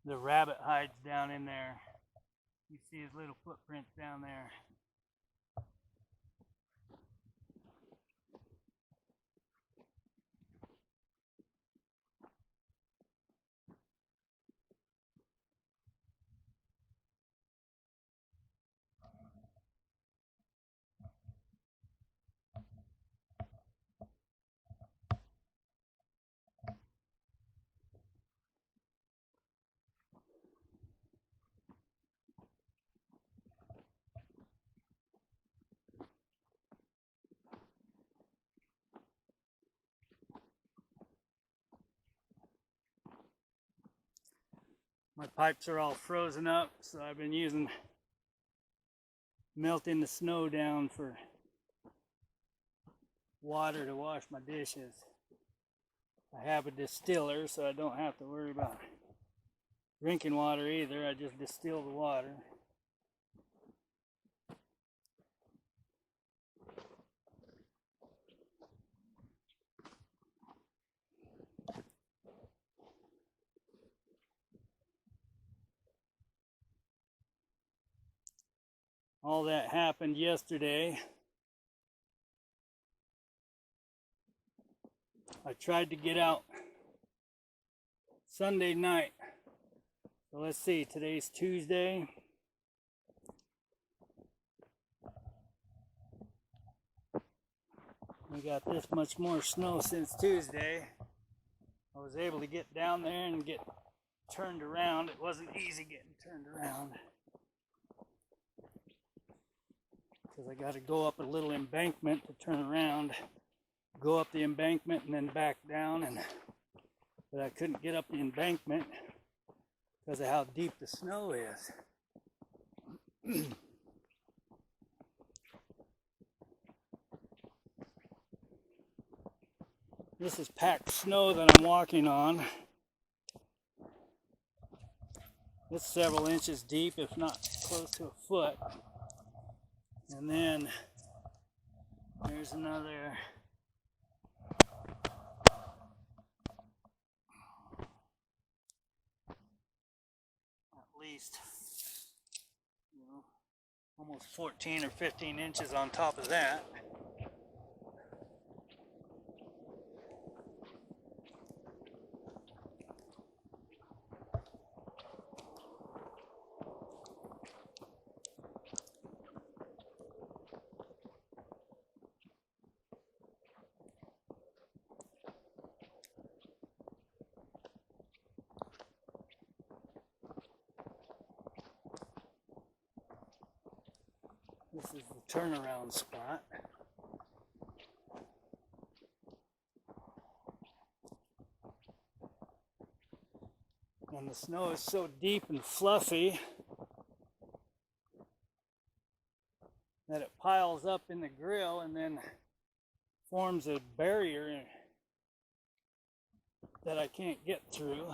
The rabbit hides down in there. You see his little footprints down there. My pipes are all frozen up, so I've been using melting the snow down for water to wash my dishes. I have a distiller, so I don't have to worry about drinking water either. I just distill the water. All that happened yesterday. I tried to get out Sunday night. So let's see, today's Tuesday. We got this much more snow since Tuesday. I was able to get down there and get turned around. It wasn't easy getting turned around, because I got to go up a little embankment to turn around, go up the embankment and then back down, but I couldn't get up the embankment because of how deep the snow is. This is packed snow that I'm walking on. It's several inches deep, if not close to a foot. And then there's another at least, almost 14 or 15 inches on top of that. This is the turnaround spot. And the snow is so deep and fluffy that it piles up in the grill and then forms a barrier that I can't get through.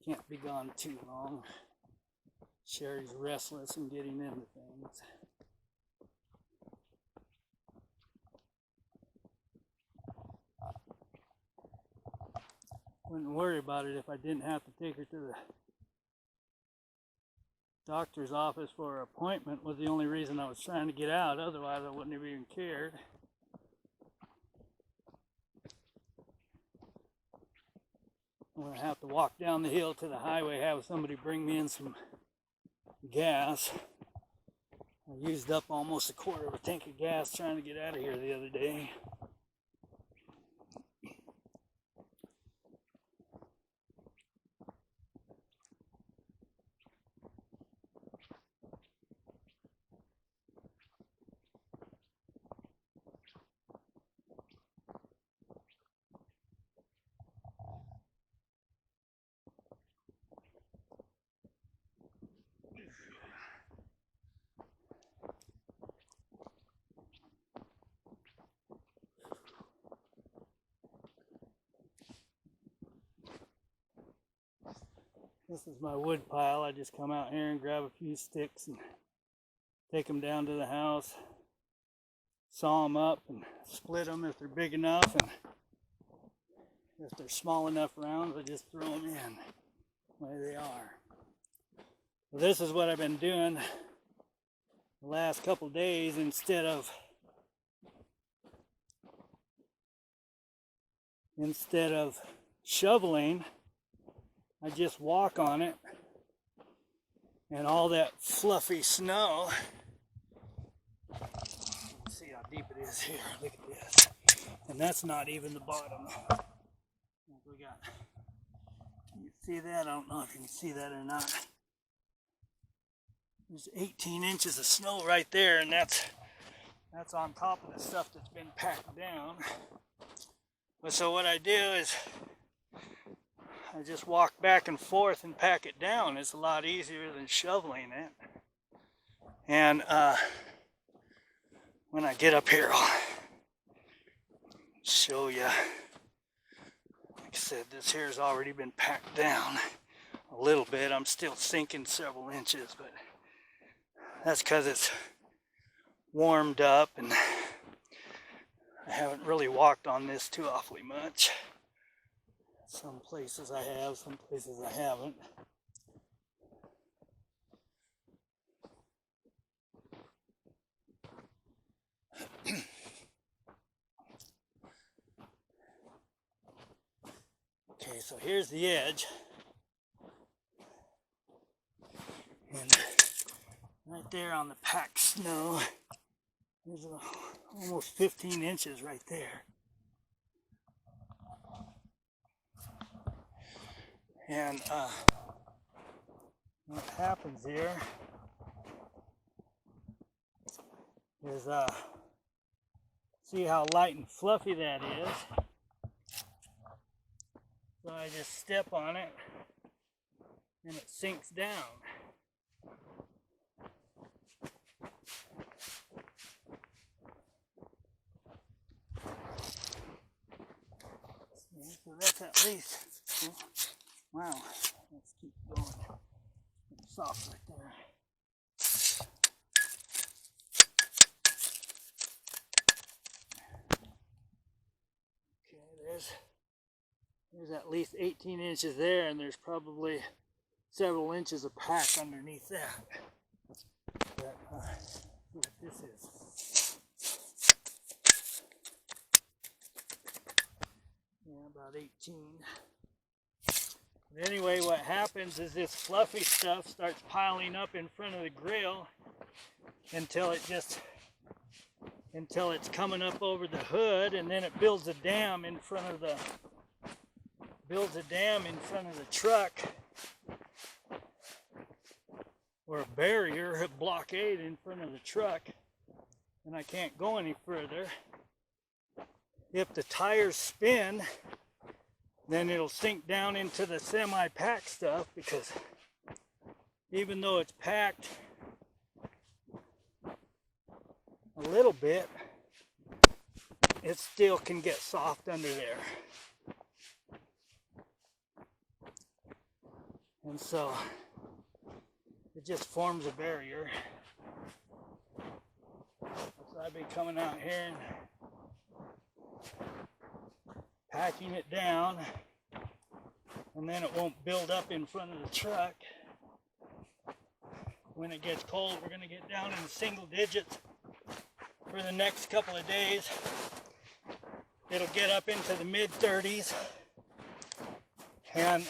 Can't be gone too long. Cheri's restless and getting into things. Wouldn't worry about it if I didn't have to take her to the doctor's office for her appointment. Was the only reason I was trying to get out. Otherwise, I wouldn't have even cared. I'm going to have to walk down the hill to the highway, have somebody bring me in some gas. I used up almost a quarter of a tank of gas trying to get out of here the other day. This is my wood pile. I just come out here and grab a few sticks and take them down to the house, saw them up and split them if they're big enough, and if they're small enough rounds, I just throw them in the way they are. So this is what I've been doing the last couple days. Instead of shoveling, I just walk on it, and all that fluffy snow, let's see how deep it is here, look at this, and that's not even the bottom. We got, can you see that? I don't know if you can see that or not. There's 18 inches of snow right there, and that's on top of the stuff that's been packed down. But so what I do is I just walk back and forth and pack it down. It's a lot easier than shoveling it. And when I get up here, I'll show you. Like I said, this here has already been packed down a little bit. I'm still sinking several inches, but that's because it's warmed up and I haven't really walked on this too awfully much. Some places I have, some places I haven't. Okay, so here's the edge. And right there on the packed snow, there's almost 15 inches right there. And what happens here is, see how light and fluffy that is? So I just step on it and it sinks down. So that's at least, wow, let's keep going. It's soft right there. Okay, there's at least 18 inches there, and there's probably several inches of pack underneath that. But, see what this is. Yeah, about 18. But anyway, what happens is this fluffy stuff starts piling up in front of the grill until it's coming up over the hood, and then it builds a dam in front of the truck, or a barrier, a blockade in front of the truck, and I can't go any further. If the tires spin, then it'll sink down into the semi-packed stuff, because even though it's packed a little bit, it still can get soft under there. And so it just forms a barrier. So I've been coming out here and packing it down, and then it won't build up in front of the truck. When it gets cold, we're going to get down in single digits for the next couple of days. It'll get up into the mid-30s, and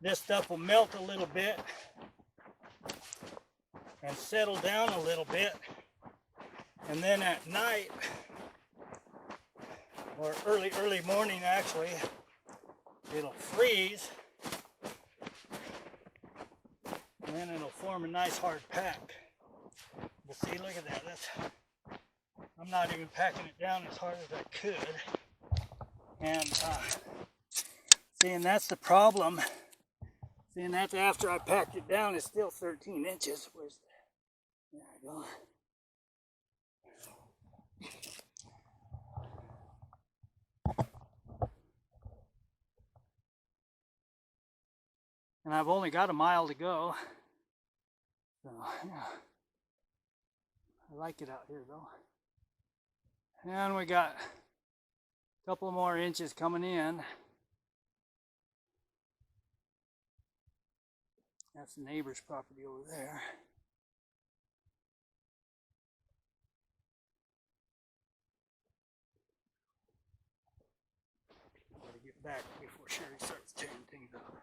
this stuff will melt a little bit and settle down a little bit, and then at night, or early morning actually, it'll freeze, and then it'll form a nice hard pack. But see, look at that. I'm not even packing it down as hard as I could. And see, and that's the problem. See, and that's after I packed it down, it's still 13 inches. Where's that? There I go. And I've only got a mile to go. So, yeah. I like it out here though. And we got a couple more inches coming in. That's the neighbor's property over there. Gotta get back before Sherry starts tearing things up.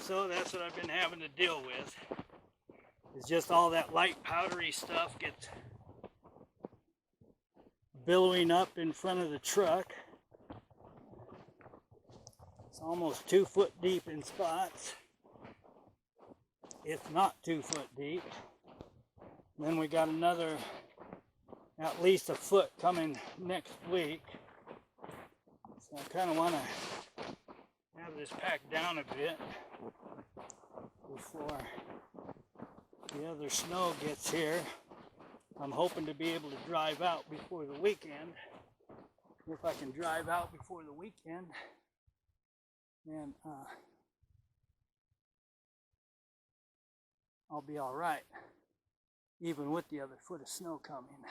So that's what I've been having to deal with. It's just all that light powdery stuff gets billowing up in front of the truck. It's almost 2 foot deep in spots. It's not 2 foot deep. Then we got another at least a foot coming next week. So I kind of want to have this packed down a bit before the other snow gets here. I'm hoping to be able to drive out before the weekend. If I can drive out before the weekend, then I'll be all right, even with the other foot of snow coming.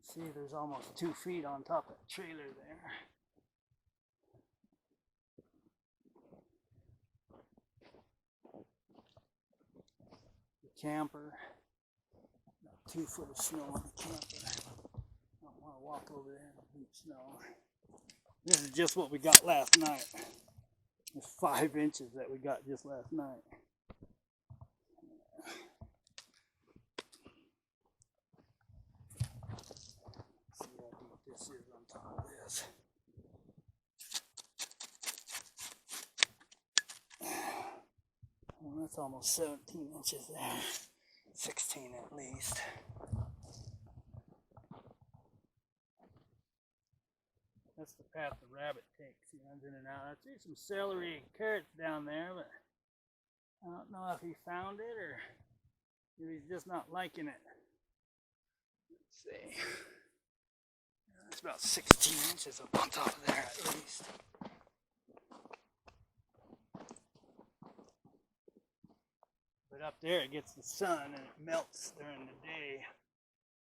See, there's almost 2 feet on top of the trailer there. The camper, about 2 foot of snow on the camper. I don't want to walk over there in deep snow. This is just what we got last night. It's 5 inches that we got just last night. Is on top of this. Well, that's almost 17 inches there. 16 at least. That's the path the rabbit takes. He runs in and out. I see some celery and carrots down there, but I don't know if he found it or if he's just not liking it. Let's see. It's about 16 inches up on top of there at least. But up there it gets the sun and it melts during the day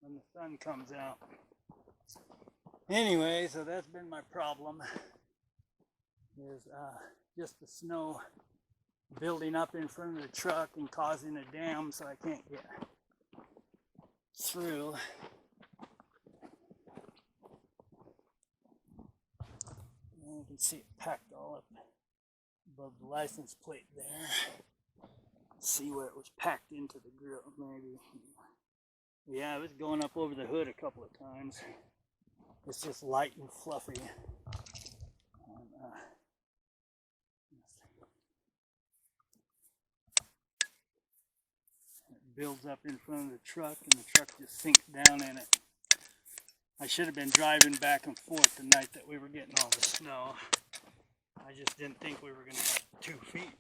when the sun comes out. Anyway, so that's been my problem, is just the snow building up in front of the truck and causing a dam so I can't get through. You can see it packed all up above the license plate there. See where it was packed into the grill, maybe. Yeah, it was going up over the hood a couple of times. It's just light and fluffy. And, it builds up in front of the truck, and the truck just sinks down in it. I should have been driving back and forth the night that we were getting all the snow. I just didn't think we were going to have 2 feet.